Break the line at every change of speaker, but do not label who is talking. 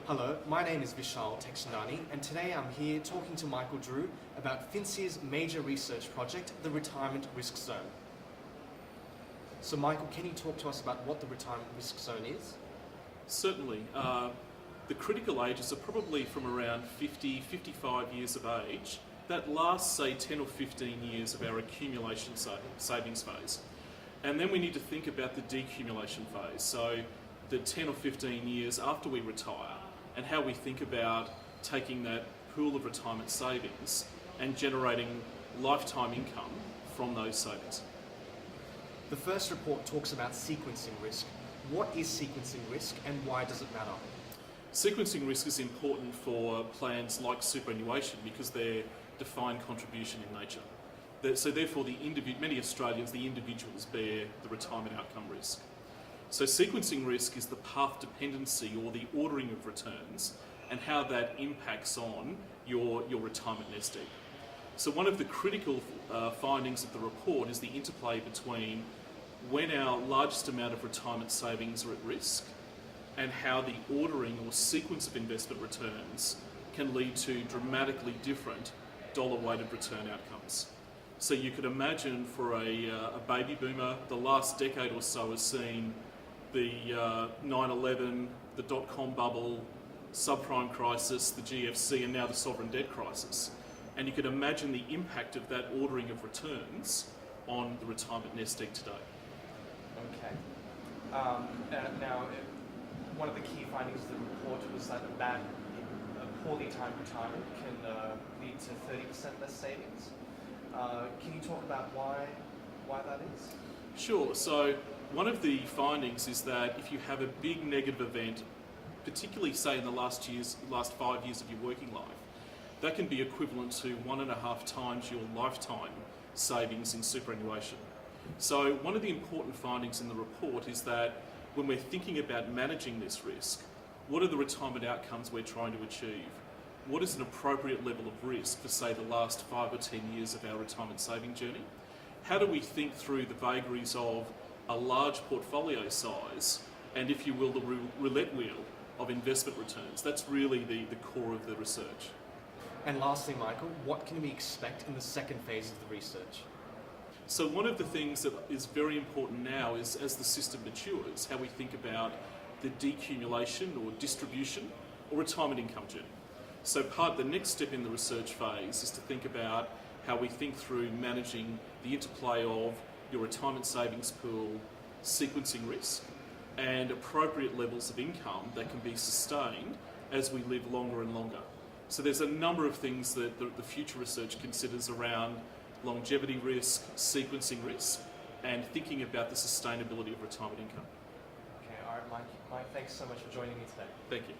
Hello, my name is Vishal Teckchandani, and today I'm here talking to Michael Drew about FinCEAR's major research project, the Retirement Risk Zone. So Michael, can you talk to us about what the Retirement Risk Zone is?
Certainly. The critical ages are probably from around 50, 55 years of age. That lasts, say, 10 or 15 years of our accumulation savings phase. And then we need to think about the decumulation phase, so the 10 or 15 years after we retire, and how we think about taking that pool of retirement savings and generating lifetime income from those savings.
The first report talks about sequencing risk. What is sequencing risk and why does it matter?
Sequencing risk is important for plans like superannuation because they're defined contribution in nature. So therefore, many Australians, the individuals, bear the retirement outcome risk. So sequencing risk is the path dependency or the ordering of returns and how that impacts on your retirement nest egg. So one of the critical findings of the report is the interplay between when our largest amount of retirement savings are at risk and how the ordering or sequence of investment returns can lead to dramatically different dollar-weighted return outcomes. So you could imagine for a baby boomer, the last decade or so has seen the 9/11, the dot-com bubble, subprime crisis, the GFC, and now the sovereign debt crisis. And you could imagine the impact of that ordering of returns on the retirement nest egg today.
Okay. Now, one of the key findings of the report was that a poorly timed retirement can lead to 30% less savings. Can you talk about why that is?
Sure. So one of the findings is that if you have a big negative event, particularly say in the last 5 years of your working life, that can be equivalent to 1.5 times your lifetime savings in superannuation. So one of the important findings in the report is that when we're thinking about managing this risk, what are the retirement outcomes we're trying to achieve? What is an appropriate level of risk for, say, the last 5 or 10 years of our retirement saving journey? How do we think through the vagaries of a large portfolio size and, if you will, the roulette wheel of investment returns? That's really the core of the research.
And lastly, Michael, what can we expect in the second phase of the research?
So one of the things that is very important now is, as the system matures, how we think about the decumulation or distribution or retirement income journey. So the next step in the research phase is to think about how we think through managing the interplay of your retirement savings pool, sequencing risk, and appropriate levels of income that can be sustained as we live longer and longer. So there's a number of things that the future research considers around longevity risk, sequencing risk, and thinking about the sustainability of retirement income.
Okay, all right, Mike, thanks so much for joining me today.
Thank you.